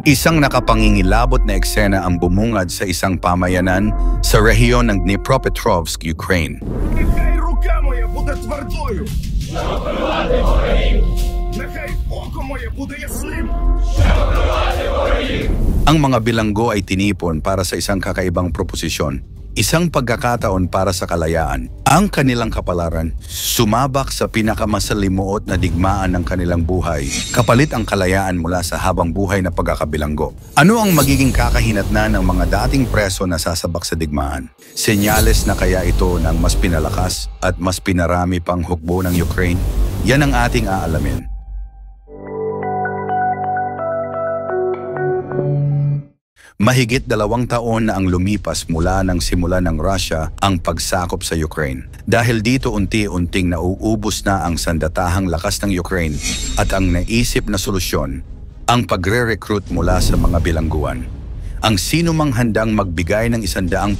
Isang nakapangingilabot na eksena ang bumungad sa isang pamayanan sa rehiyon ng Dnipropetrovsk, Ukraine. Нехай рука моя буде твердою. Нехай око моє буде ясним. Ang mga bilanggo ay tinipon para sa isang kakaibang proposisyon. Isang pagkakataon para sa kalayaan. Ang kanilang kapalaran, sumabak sa pinakamasalimuot na digmaan ng kanilang buhay, kapalit ang kalayaan mula sa habang buhay na pagkakabilanggo. Ano ang magiging kakahinatnan ng mga dating preso na sasabak sa digmaan? Senyales na kaya ito ng mas pinalakas at mas pinarami pang hukbo ng Ukraine? Yan ang ating aalamin. Mahigit 2 taon na ang lumipas mula nang simula ng Russia ang pagsakop sa Ukraine. Dahil dito unti-unting nauubos na ang sandatahang lakas ng Ukraine at ang naisip na solusyon, ang pagre-recruit mula sa mga bilangguan. Ang sino mang handang magbigay ng 100%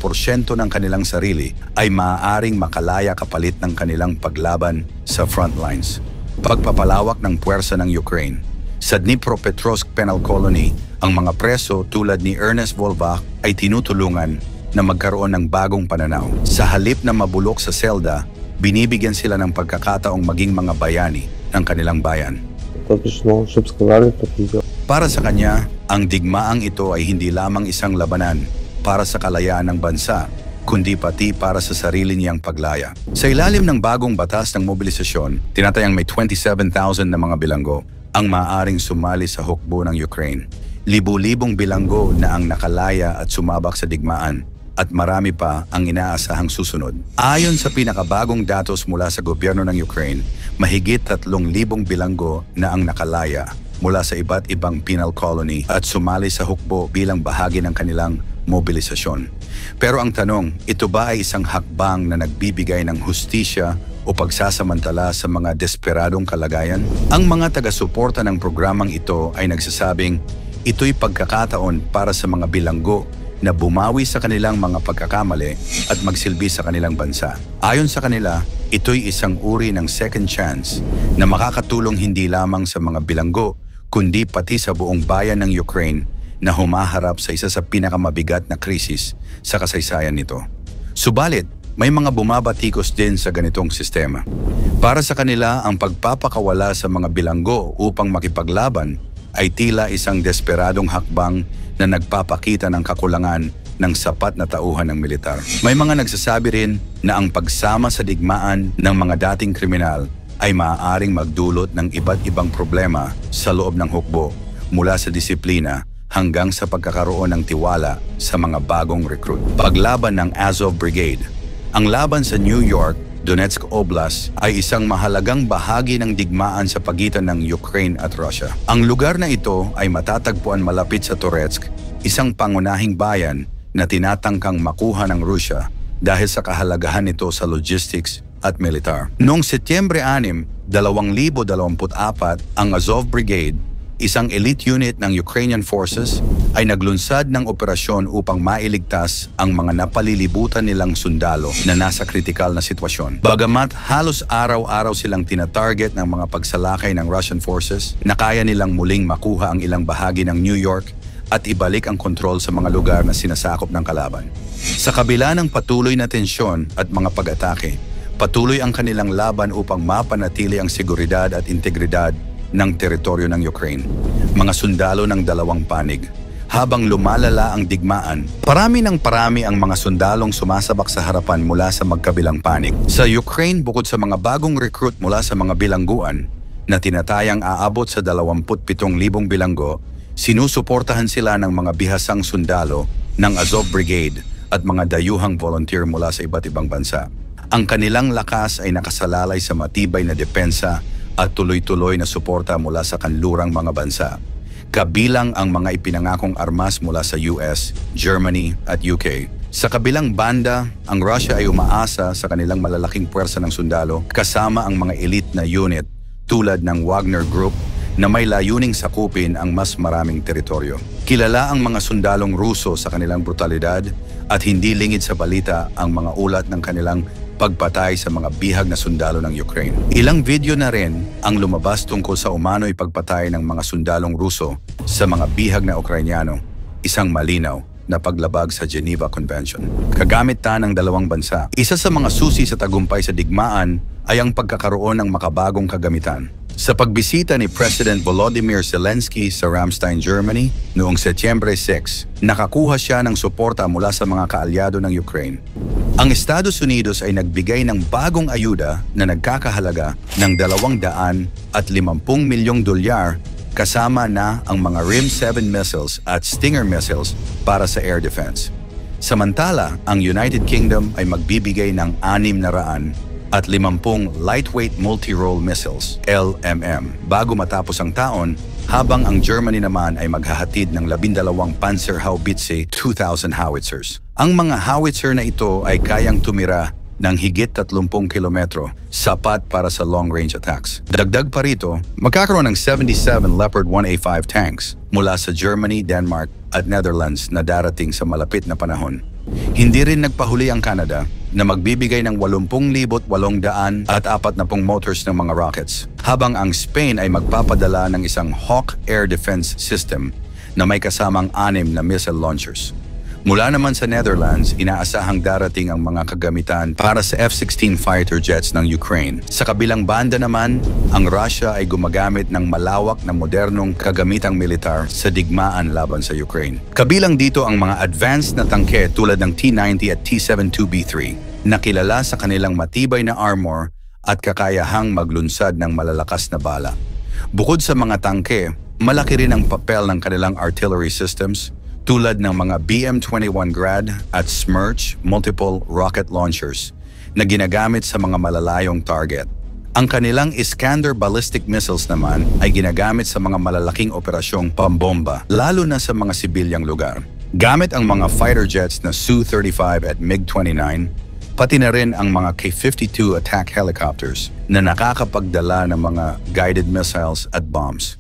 ng kanilang sarili ay maaaring makalaya kapalit ng kanilang paglaban sa frontlines. Pagpapalawak ng puwersa ng Ukraine. Sa Dnipropetrovsk Penal Colony, ang mga preso tulad ni Ernest Volvak ay tinutulungan na magkaroon ng bagong pananaw. Sa halip na mabulok sa selda, binibigyan sila ng pagkakataong maging mga bayani ng kanilang bayan. Para sa kanya, ang digmaang ito ay hindi lamang isang labanan para sa kalayaan ng bansa, kundi pati para sa sarili niyang paglaya. Sa ilalim ng bagong batas ng mobilisasyon, tinatayang may 27,000 na mga bilanggo ang maaaring sumali sa hukbo ng Ukraine. Libu-libong bilanggo na ang nakalaya at sumabak sa digmaan at marami pa ang inaasahang susunod. Ayon sa pinakabagong datos mula sa gobyerno ng Ukraine, mahigit 3,000 bilanggo na ang nakalaya mula sa iba't ibang penal colony at sumali sa hukbo bilang bahagi ng kanilang mobilisasyon. Pero ang tanong, ito ba ay isang hakbang na nagbibigay ng hustisya o pagsasamantala sa mga desperadong kalagayan? Ang mga taga-suporta ng programang ito ay nagsasabing ito'y pagkakataon para sa mga bilanggo na bumawi sa kanilang mga pagkakamali at magsilbi sa kanilang bansa. Ayon sa kanila, ito'y isang uri ng second chance na makakatulong hindi lamang sa mga bilanggo kundi pati sa buong bayan ng Ukraine na humaharap sa isa sa pinakamabigat na krisis sa kasaysayan nito. Subalit, may mga bumabatikos din sa ganitong sistema. Para sa kanila, ang pagpapakawala sa mga bilanggo upang makipaglaban ay tila isang desperadong hakbang na nagpapakita ng kakulangan ng sapat na tauhan ng militar. May mga nagsasabi rin na ang pagsama sa digmaan ng mga dating kriminal ay maaaring magdulot ng iba't ibang problema sa loob ng hukbo, mula sa disiplina hanggang sa pagkakaroon ng tiwala sa mga bagong recruit. Paglaban ng Azov Brigade. Ang laban sa New York, Donetsk Oblast ay isang mahalagang bahagi ng digmaan sa pagitan ng Ukraine at Russia. Ang lugar na ito ay matatagpuan malapit sa Toretsk, isang pangunahing bayan na tinatangkang makuha ng Russia dahil sa kahalagahan nito sa logistics at militar. Noong Setyembre 6, 2024, ang Azov Brigade, isang elite unit ng Ukrainian forces, ay naglunsad ng operasyon upang mailigtas ang mga napalilibutan nilang sundalo na nasa kritikal na sitwasyon. Bagamat halos araw-araw silang tinatarget ng mga pagsalakay ng Russian forces, nakaya nilang muling makuha ang ilang bahagi ng New York at ibalik ang kontrol sa mga lugar na sinasakop ng kalaban. Sa kabila ng patuloy na tensyon at mga pag-atake, patuloy ang kanilang laban upang mapanatili ang seguridad at integridad ng teritoryo ng Ukraine. Mga sundalo ng dalawang panig. Habang lumalala ang digmaan, parami ang mga sundalong sumasabak sa harapan mula sa magkabilang panig. Sa Ukraine, bukod sa mga bagong recruit mula sa mga bilangguan na tinatayang aabot sa 27,000 bilanggo, sinusuportahan sila ng mga bihasang sundalo ng Azov Brigade at mga dayuhang volunteer mula sa iba't ibang bansa. Ang kanilang lakas ay nakasalalay sa matibay na depensa at tuloy-tuloy na suporta mula sa kanlurang mga bansa. Kabilang ang mga ipinangakong armas mula sa US, Germany at UK. Sa kabilang banda, ang Russia ay umaasa sa kanilang malalaking puwersa ng sundalo kasama ang mga elite na unit tulad ng Wagner Group na may layuning sakupin ang mas maraming teritoryo. Kilala ang mga sundalong Ruso sa kanilang brutalidad at hindi lingid sa balita ang mga ulat ng kanilang pagpatay sa mga bihag na sundalo ng Ukraine. Ilang video na rin ang lumabas tungkol sa umano'y pagpatay ng mga sundalong Ruso sa mga bihag na Ukrainyano, isang malinaw na paglabag sa Geneva Convention. Kagamit ng dalawang bansa. Isa sa mga susi sa tagumpay sa digmaan ay ang pagkakaroon ng makabagong kagamitan. Sa pagbisita ni President Volodymyr Zelensky sa Ramstein, Germany noong Setyembre 6, nakakuha siya ng suporta mula sa mga kaalyado ng Ukraine. Ang Estados Unidos ay nagbigay ng bagong ayuda na nagkakahalaga ng $250 milyong kasama na ang mga RIM-7 missiles at Stinger missiles para sa air defense. Samantala, ang United Kingdom ay magbibigay ng 650 lightweight multi-role missiles, LMM, bago matapos ang taon, habang ang Germany naman ay maghahatid ng 12 Panzerhaubitze 2000 howitzers. Ang mga howitzer na ito ay kayang tumira ng higit 30 kilometro, sapat para sa long-range attacks. Dagdag pa rito, magkakaroon ng 77 Leopard 1A5 tanks mula sa Germany, Denmark at Netherlands na darating sa malapit na panahon. Hindi rin nagpahuli ang Canada na magbibigay ng 80,840 motors ng mga rockets, habang ang Spain ay magpapadala ng isang Hawk Air Defense System na may kasamang 6 na missile launchers. Mula naman sa Netherlands, inaasahang darating ang mga kagamitan para sa F-16 fighter jets ng Ukraine. Sa kabilang banda naman, ang Russia ay gumagamit ng malawak na modernong kagamitang militar sa digmaan laban sa Ukraine. Kabilang dito ang mga advanced na tangke tulad ng T-90 at T-72B3 na kilala sa kanilang matibay na armor at kakayahang maglunsad ng malalakas na bala. Bukod sa mga tangke, malaki rin ang papel ng kanilang artillery systems tulad ng mga BM-21 Grad at Smerch multiple rocket launchers na ginagamit sa mga malalayong target. Ang kanilang Iskander ballistic missiles naman ay ginagamit sa mga malalaking operasyong pambomba, lalo na sa mga sibilyang lugar. Gamit ang mga fighter jets na Su-35 at MiG-29, pati na rin ang mga K-52 attack helicopters na nakakapagdala ng mga guided missiles at bombs.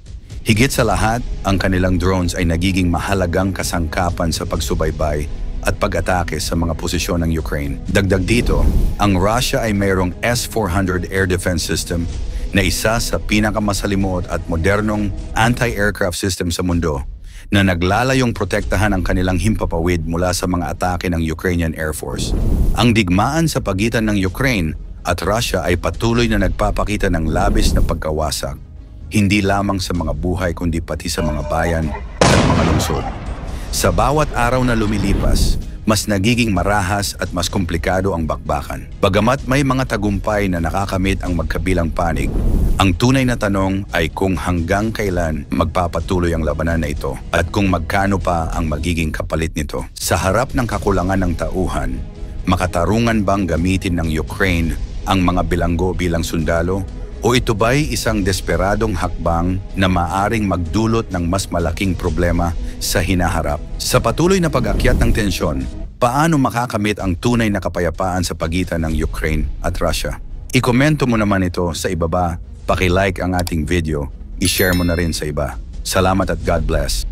Higit sa lahat, ang kanilang drones ay nagiging mahalagang kasangkapan sa pagsubaybay at pag-atake sa mga posisyon ng Ukraine. Dagdag dito, ang Russia ay mayroong S-400 air defense system na isa sa pinakamasalimuot at modernong anti-aircraft system sa mundo na naglalayong protektahan ang kanilang himpapawid mula sa mga atake ng Ukrainian Air Force. Ang digmaan sa pagitan ng Ukraine at Russia ay patuloy na nagpapakita ng labis na pagkawasak, hindi lamang sa mga buhay kundi pati sa mga bayan at mga lungsod. Sa bawat araw na lumilipas, mas nagiging marahas at mas komplikado ang bakbakan. Bagamat may mga tagumpay na nakakamit ang magkabilang panig, ang tunay na tanong ay kung hanggang kailan magpapatuloy ang labanan na ito at kung magkano pa ang magiging kapalit nito. Sa harap ng kakulangan ng tauhan, makatarungan bang gamitin ng Ukraine ang mga bilanggo bilang sundalo? O ito ba'y isang desperadong hakbang na maaring magdulot ng mas malaking problema sa hinaharap? Sa patuloy na pag-akyat ng tensyon, paano makakamit ang tunay na kapayapaan sa pagitan ng Ukraine at Russia? I-komento mo naman ito sa ibaba, paki-like ang ating video, i-share mo na rin sa iba. Salamat at God bless.